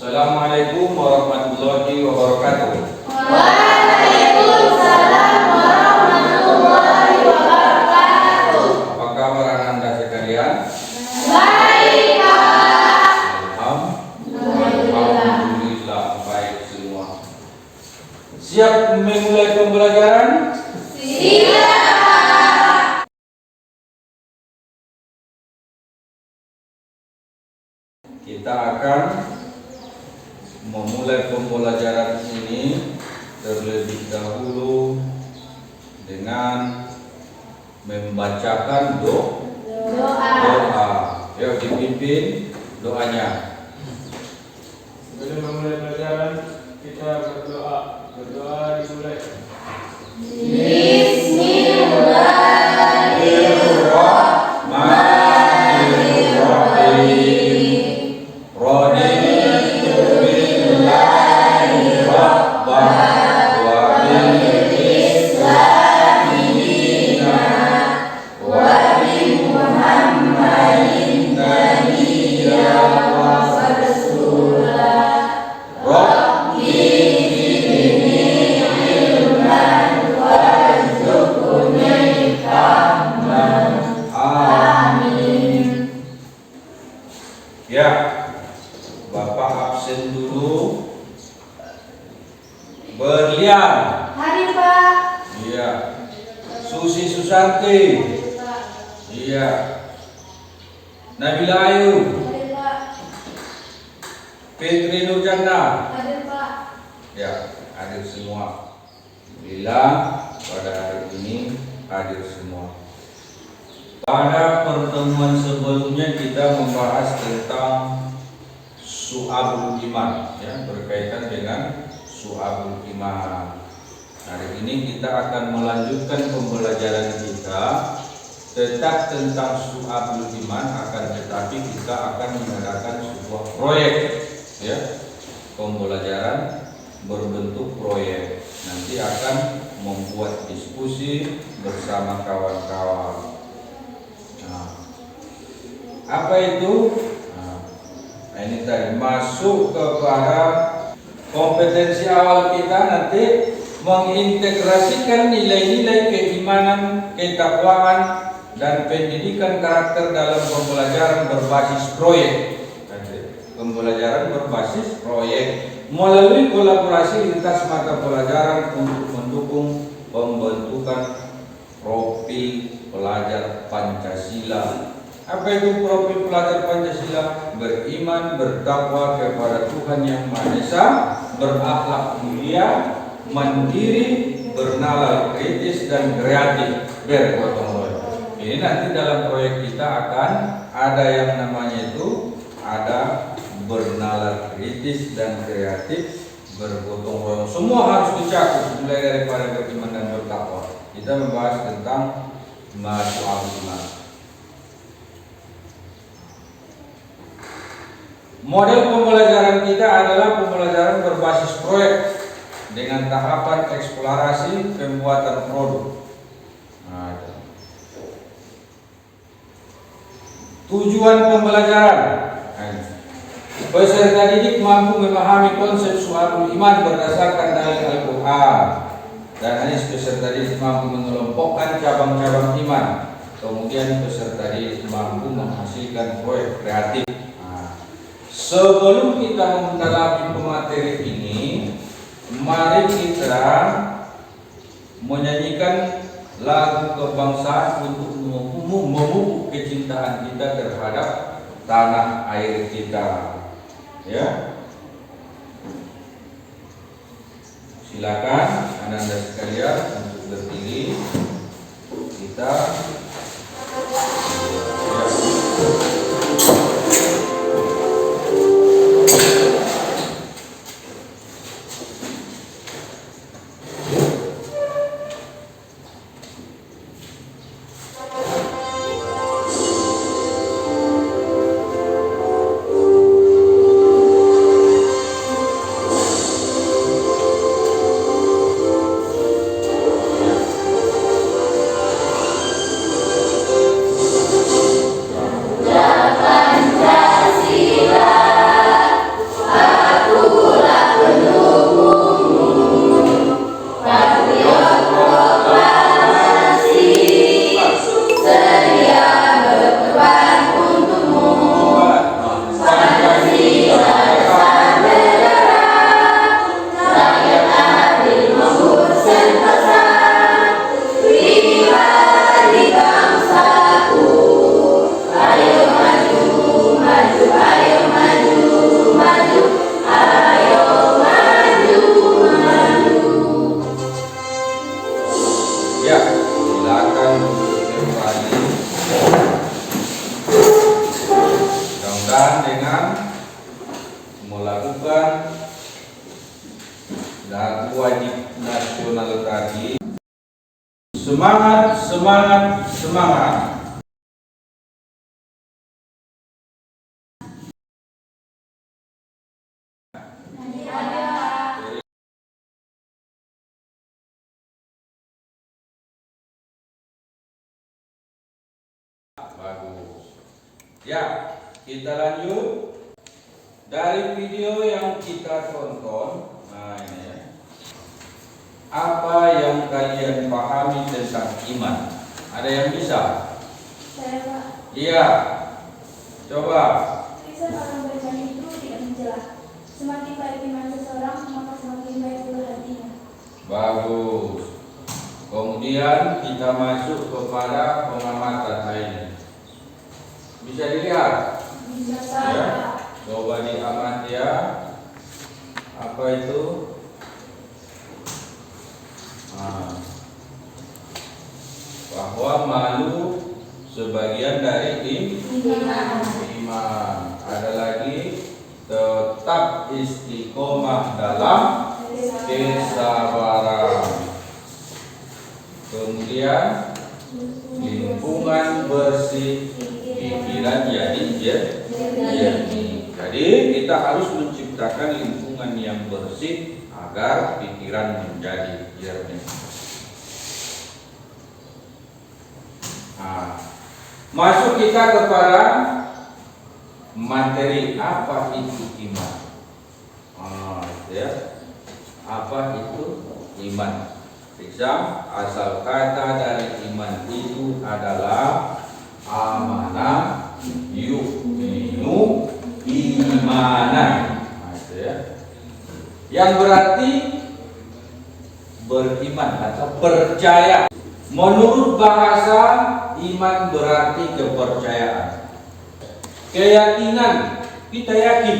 Assalamualaikum warahmatullahi wabarakatuh. Waalaikumsalam warahmatullahi wabarakatuh. Apa kabar Anda sekalian? Baik, Pak. Alhamdulillah baik semua. Siap memulai pembelajaran? Siap. Kita akan memulai pembelajaran ini terlebih dahulu dengan membacakan doa. Yuk dipimpin doanya. Sebelum memulai pelajaran, kita berdoa. Berdoa dimulai. Bismillahirrahmanirrahim. Raditu billahi rabban wa bil islami dinan wa bi Muhammadin nabiyyan wa rasulah. Rabbi zidni ilman warzuqni fahman. Amin. Ya, Bapak absen dulu. Berlian. Hadir, Pak. Iya. Susi Susanti. Hadir, Pak. Iya. Nabila Ayu. Hadir, Pak. Fitri Nurjana. Hadir, Pak. Ya, hadir semua. Alhamdulillah pada hari ini hadir semua. Pada pertemuan sebelumnya kita membahas tentang Su'abul Iman, ya, berkaitan dengan Su'abul Iman. Hari ini kita akan melanjutkan pembelajaran kita tetap tentang Su'abul Iman, akan tetapi kita akan mengadakan sebuah proyek, ya, pembelajaran berbentuk proyek. Nanti akan membuat diskusi bersama kawan-kawan. Apa itu? Nah, ini tadi masuk kepada kompetensi awal kita, nanti mengintegrasikan nilai-nilai keimanan, ketakwaan, dan pendidikan karakter dalam pembelajaran berbasis proyek. Pembelajaran berbasis proyek melalui kolaborasi lintas mata pelajaran untuk mendukung pembentukan profil pelajar Pancasila. Apa itu profil pelajar Pancasila? Beriman, bertakwa kepada Tuhan Yang Maha Esa, berakhlak mulia, mandiri, bernalar kritis dan kreatif, bergotong royong. Ini nanti dalam proyek kita akan ada yang namanya itu ada bernalar kritis dan kreatif, bergotong royong. Semua harus dicakup mulai daripada beriman dan bertakwa. Kita membahas tentang Su'abul Iman. Model pembelajaran kita adalah pembelajaran berbasis proyek dengan tahapan eksplorasi pembuatan produk. Tujuan pembelajaran: peserta didik mampu memahami konsep Su'abul Iman berdasarkan dalil Al-Quran, dan hadis. Peserta didik mampu mengelompokkan cabang-cabang iman. Kemudian peserta didik mampu menghasilkan proyek kreatif. Sebelum kita mendalami pemateri ini, mari kita menyanyikan lagu kebangsaan untuk memupuk kecintaan kita terhadap tanah air kita. Ya, silakan Anda sekalian untuk berdiri. Kita melakukan dan wajib nasional tadi. Semangat, semangat, semangat. Bagus. Ya, kita lanjut dari video yang kita tonton. Nah, ini ya. Apa yang kalian pahami tentang iman? Ada yang bisa? Saya Pak. Iya. Coba. Tulisan orang beriman itu tidak menjelas. Semakin baik iman seseorang, maka semakin baik pula hatinya. Bagus. Kemudian kita masuk kepada pengamatan lainnya. Bisa dilihat? Bisa Ya. saya. Coba diamati ya. Apa itu? Bahwa malu sebagian dari iman. Ada lagi tetap istiqomah dalam kesabaran. Kemudian lingkungan bersih, pikiran jadi jernih. Jadi kita harus menciptakan lingkungan yang bersih agar pikiran menjadi jernih. Nah, masuk kita kepada materi apa itu iman. Ya. Apa itu iman? Exam, asal kata dari iman itu adalah amanah yu'minu imanan. Nah, itu ya. Yang berarti beriman atau percaya. Menurut bahasa, iman berarti kepercayaan, keyakinan, kita yakin.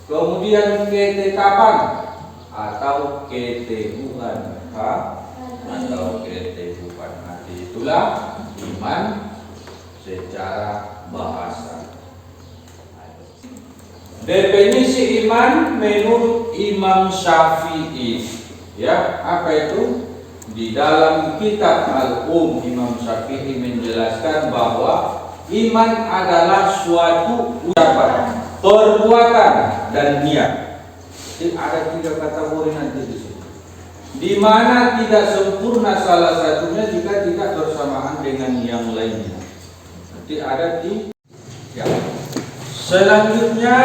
Kemudian ketetapan atau keteguhan atau keteguhan hati. Itulah iman secara bahasa. Definisi iman menurut Imam Syafi'i, ya, apa itu? Di dalam kitab Al-Um, Imam Syafi'i menjelaskan bahwa iman adalah suatu ucapan, perbuatan, dan niat. Jadi ada 3 kategori nanti di sini. Di mana tidak sempurna salah satunya jika tidak bersamaan dengan yang lainnya. Nanti ada di ya. Selanjutnya,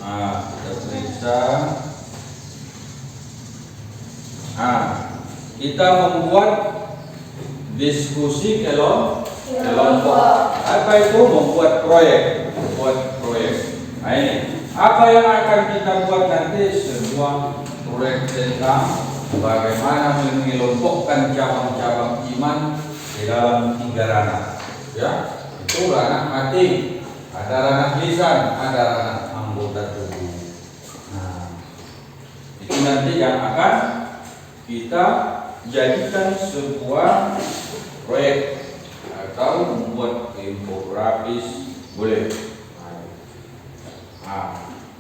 kita periksa. Kita membuat diskusi kelompok. Apa itu? Membuat proyek. Nah, ini apa yang akan kita buat nanti? Semua proyek tentang bagaimana mengelompokkan cabang-cabang iman di dalam 3 ranah. Ya, itu ranah hati, ada ranah lisan, ada ranah anggota tubuh. Nah, itu nanti yang akan kita jadikan sebuah proyek atau membuat infografis boleh.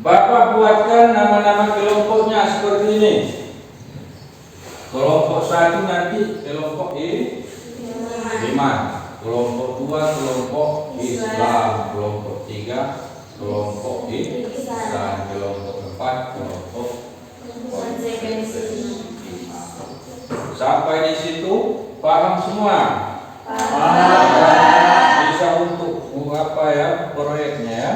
Bapak buatkan nama-nama kelompoknya seperti ini. Kelompok 1 nanti kelompok iman, kelompok 2 kelompok Islam, kelompok 3 kelompok Ihsan, kelompok 4 kelompok konsekuensi. Sampai di situ paham semua? Bisa untuk apa ya proyeknya ya?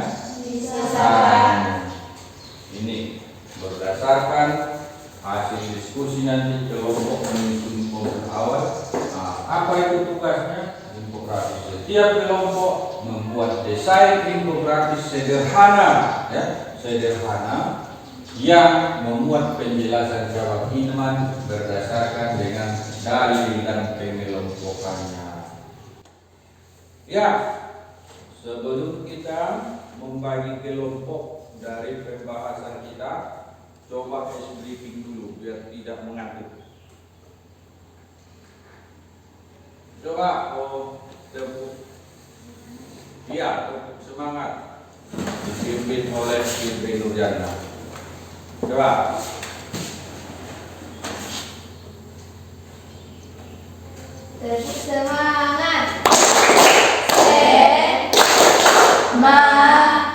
Ini berdasarkan hasil diskusi nanti kelompok menyusun kelompok awal. Apa itu tugasnya? Infografis. Setiap kelompok membuat desain infografis sederhana, ya, sederhana yang memuat penjelasan cabang iman berdasarkan dengan dalil dan pengelompokannya. Ya, sebelum kita membagi kelompok dari pembahasan kita, coba case briefing dulu biar tidak mengantuk. Coba tepuk Iya, semangat. Dipimpin oleh Ibu Nurjana. Coba. Tepuk semangat. Semangat.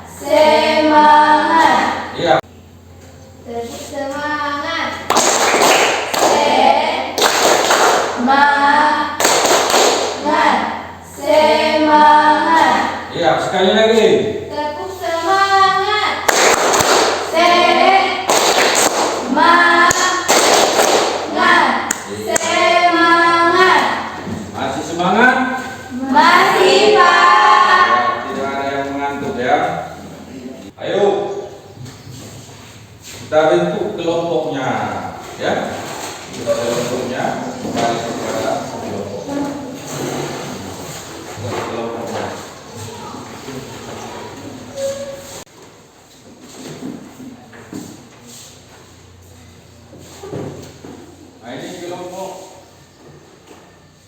Semangat. Iya. Tepuk semangat. Semangat. Semangat. Iya, sekali lagi. Tepuk semangat. Semangat. Semangat. Masih semangat? Masih, Pak. Tidak ada yang mengantuk ya. Ayo. Kita bentuk kelompoknya, ya. Kelompoknya kembali kepada kelompok. Kelompoknya. Nah, ini kelompok.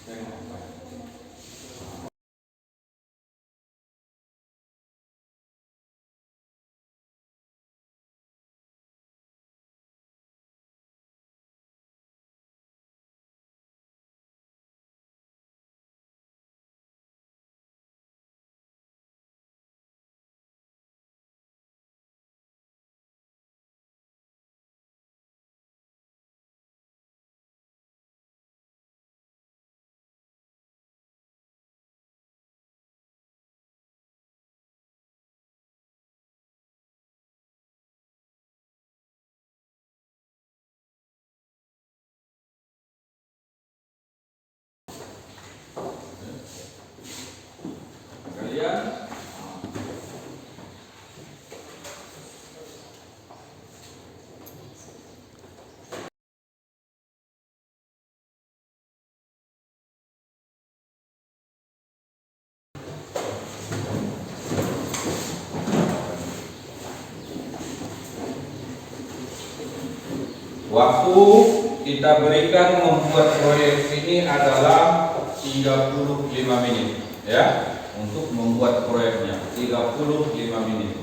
Tengok. Kalian waktu kita berikan membuat proyek ini adalah 35 menit, ya, untuk membuat proyeknya 35 menit.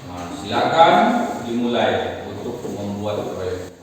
Nah, silakan dimulai untuk membuat proyek.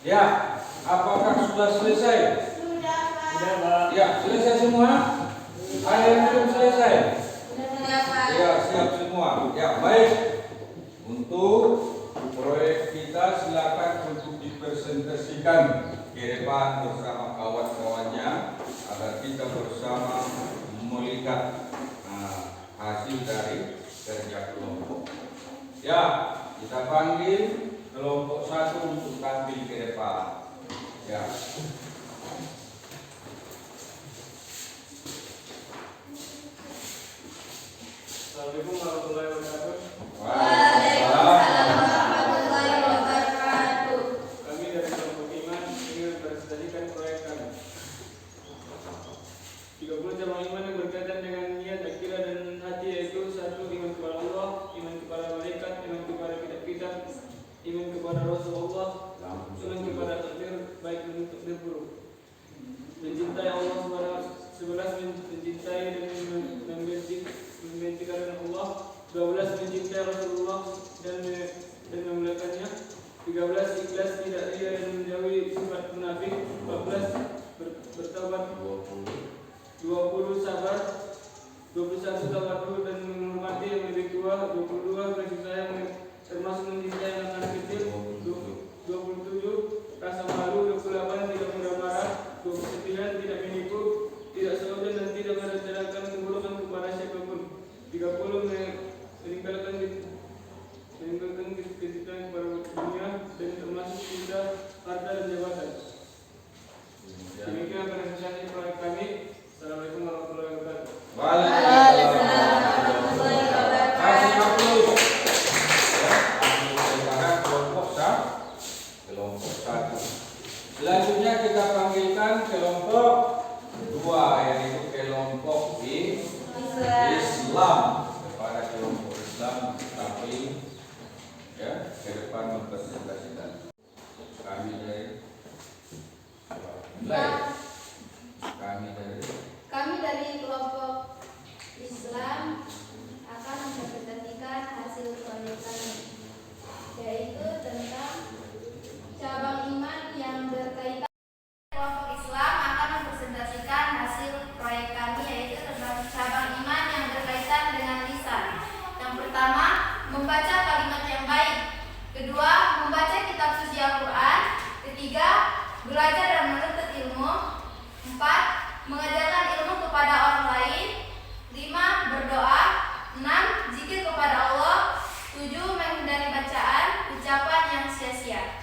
Ya, apakah sudah selesai? Sudah, Pak. Sudah, Pak. Ya, selesai semua? Ada yang belum selesai? Sudah, hasil dari kerja kelompok. Ya, kita panggil kelompok 1 untuk tampil ke depan. Ya. Assalamualaikum warahmatullahi wabarakatuh. Waalaikumsalam warahmatullahi wabarakatuh. Kami dari kelompok iman ingin mempresentasikan proyek kami. 30 cabang iman yang berkaitan dengan niat, akidah dan hati, yaitu 1. Iman kepada Allah, iman kepada malaikat, iman kepada kitab-kitab, iman kepada Rasulullah, iman kepada takdir baik dan takdir buruk. Mencintai Allah SWT, mencintai dan membenci karena Allah. 12. Mencintai Rasulullah dan memuliakannya. 13. Ikhlas, tidak ria dan menjauhi sifat munafik. 14. Bertaubat. 20. Sabar. 21. Tawadhu dan menghormati yang lebih tua. 22. Kasih sayang termasuk mencintai anak kecil. 27. Rasa malu. 28. Tidak mudah marah. 29. Tidak menipu, tidak seudon dan tidak merencanakan keburukan kepada siapapun. 30. Meninggalkan kecintaan kepada dunia dan termasuk cinta, harta dan jabatan. Demikian presentasi proyek kami. Assalamualaikum warahmatullahi wabarakatuh. Waalaikumsalam warahmatullahi wabarakatuh. Kasih aplaus. Ya, kepada kelompok 1. Selanjutnya kita panggilkan kelompok 2, yaitu kelompok Islam. Kepada kelompok Islam tapi ya ke depan mempresentasikan. Kami dari Kami dari kelompok Islam akan mempresentasikan hasil proyek kami, yaitu tentang cabang iman yang berkaitan. Kelompok Islam akan mempresentasikan hasil proyek kami, yaitu tentang cabang iman yang berkaitan dengan lisan. Yang pertama, membaca kalimat yang baik. Kedua, membaca kitab suci Al-Quran. Ketiga, belajar dan menuntut ilmu. 4. Mengajarkan ilmu kepada orang lain. 5. Berdoa. 6. Zikir kepada Allah. 7. Menghindari bacaan, ucapan yang sia-sia.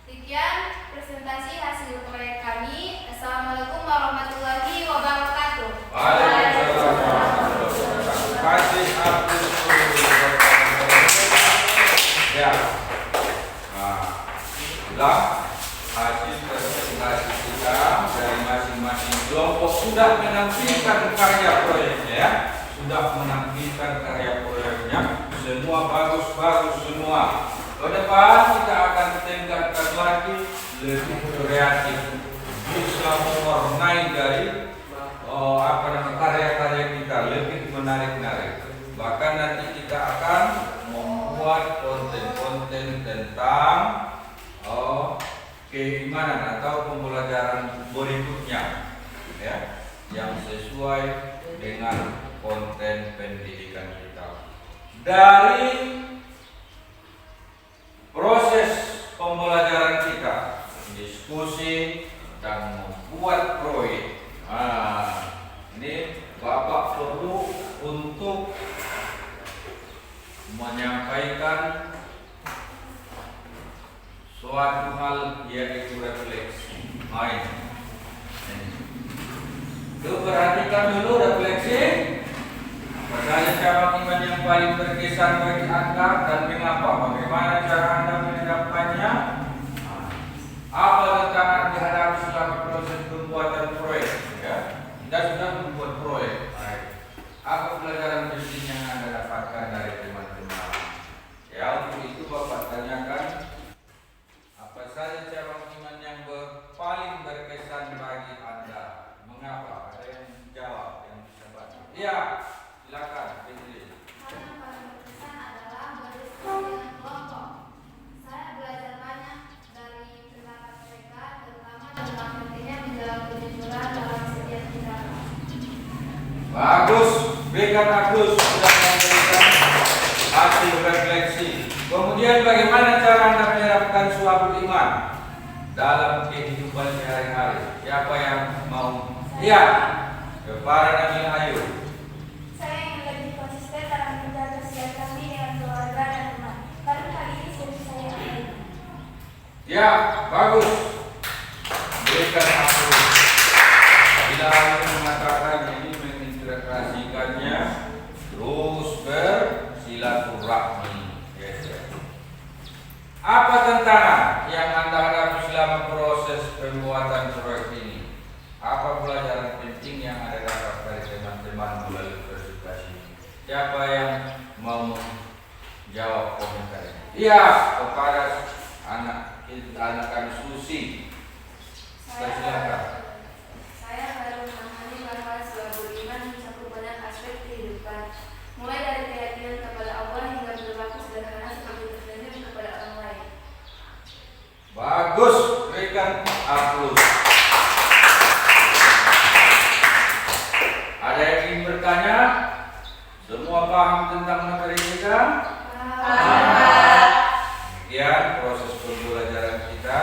Sekian presentasi hasil proyek kami. Assalamualaikum warahmatullahi wabarakatuh. Waalaikumsalam. Kasih aplaus. Ya. Nah, hasil presentasi kita dari masing-masing kelompok sudah menampilkan karya proyeknya ya. Sudah menampilkan karya proyeknya. Semua bagus-bagus semua. Ke depan kita akan tingkatkan lagi lebih kreatif, bisa mewarnai dari karya-karya kita lebih menarik-narik. Bahkan nanti kita akan membuat konten-konten tentang keimanan atau pembelajaran berikutnya, ya, yang sesuai dengan konten pendidikan kita. Dari proses pembelajaran kita, diskusi dan membuat proyek. Ini Bapak perlu untuk menyampaikan suatu hal, yaitu refleksi. Perhatikan dulu refleksi. Apa cabang iman yang paling berkesan bagi Anda dan mengapa? Bagaimana cara Anda menerapkannya? Apa tantangan dihadapi selama proses pembuatan proyek? Ya, kita sudah membuat proyek. Apa pelajaran penting yang Anda dapatkan dari teman-teman? Ya, untuk itu Bapak tanyakan, apa saja cabang iman yang paling berkesan bagi Anda? Mengapa? Ada yang jawab, yang bisa bantu? Iya. Silakan, Fitri. Hal yang paling berkesan adalah berdiskusi dengan kelompok. Saya belajar banyak dari pendapat mereka, terutama tentang pentingnya menjaga kejujuran dalam setiap tindakan. Bagus, berikan Agus sudah memberikan hasil refleksi. Kemudian bagaimana cara Anda menerapkan suatu iman dalam kehidupan sehari-hari? Siapa yang mau? Iya, kepada Nabi Ayub. Ya, bagus. Berikan aku. Bila aku mengatakan ini mengintegrasikannya terus bersilaturahmi. Apa tantangan yang Anda hadapi selama proses pembuatan proyek ini? Apa pelajaran penting yang Anda dapat dari teman-teman melalui presentasi? Siapa yang mau jawab komentar ini? Iya, kepada anak kami Susi. Silakan. Saya baru memahami bahwa sebuah beriman mencakup banyak aspek kehidupan, mulai dari keyakinan kepada Allah hingga berlaku sederhana seperti tersenyum kepada orang lain. Bagus, berikan aplaus. Ada yang ingin bertanya? Semua paham tentang materi kita? Demikian proses pembelajaran kita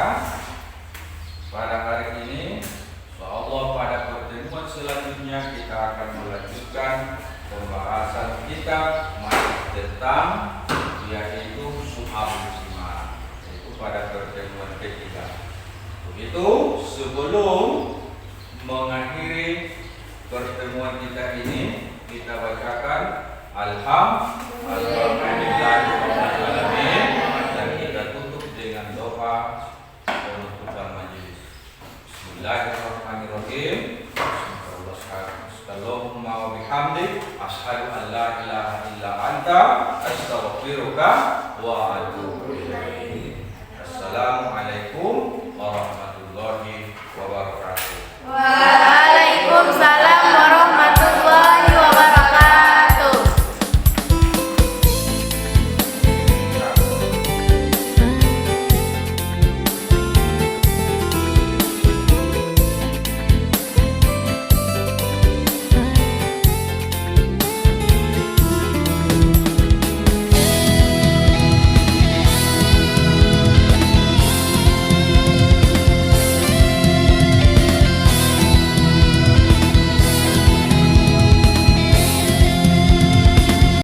pada hari ini. Insyaallah pada pertemuan selanjutnya kita akan melanjutkan pembahasan kita masih tentang yaitu Syu'abul Iman, yaitu pada pertemuan ketiga. Begitu, sebelum mengakhiri pertemuan kita ini, kita bacakan Alhamdulillahirobbilalamin dan kita tutup dengan doa penutupan majelis. Bismillahirrahmanirrahim. Allahumma wa bihamdik asyhadu an la ilaha illa anta astaghfiruka wa atubu ilaik. Assalamualaikum warahmatullahi wabarakatuh.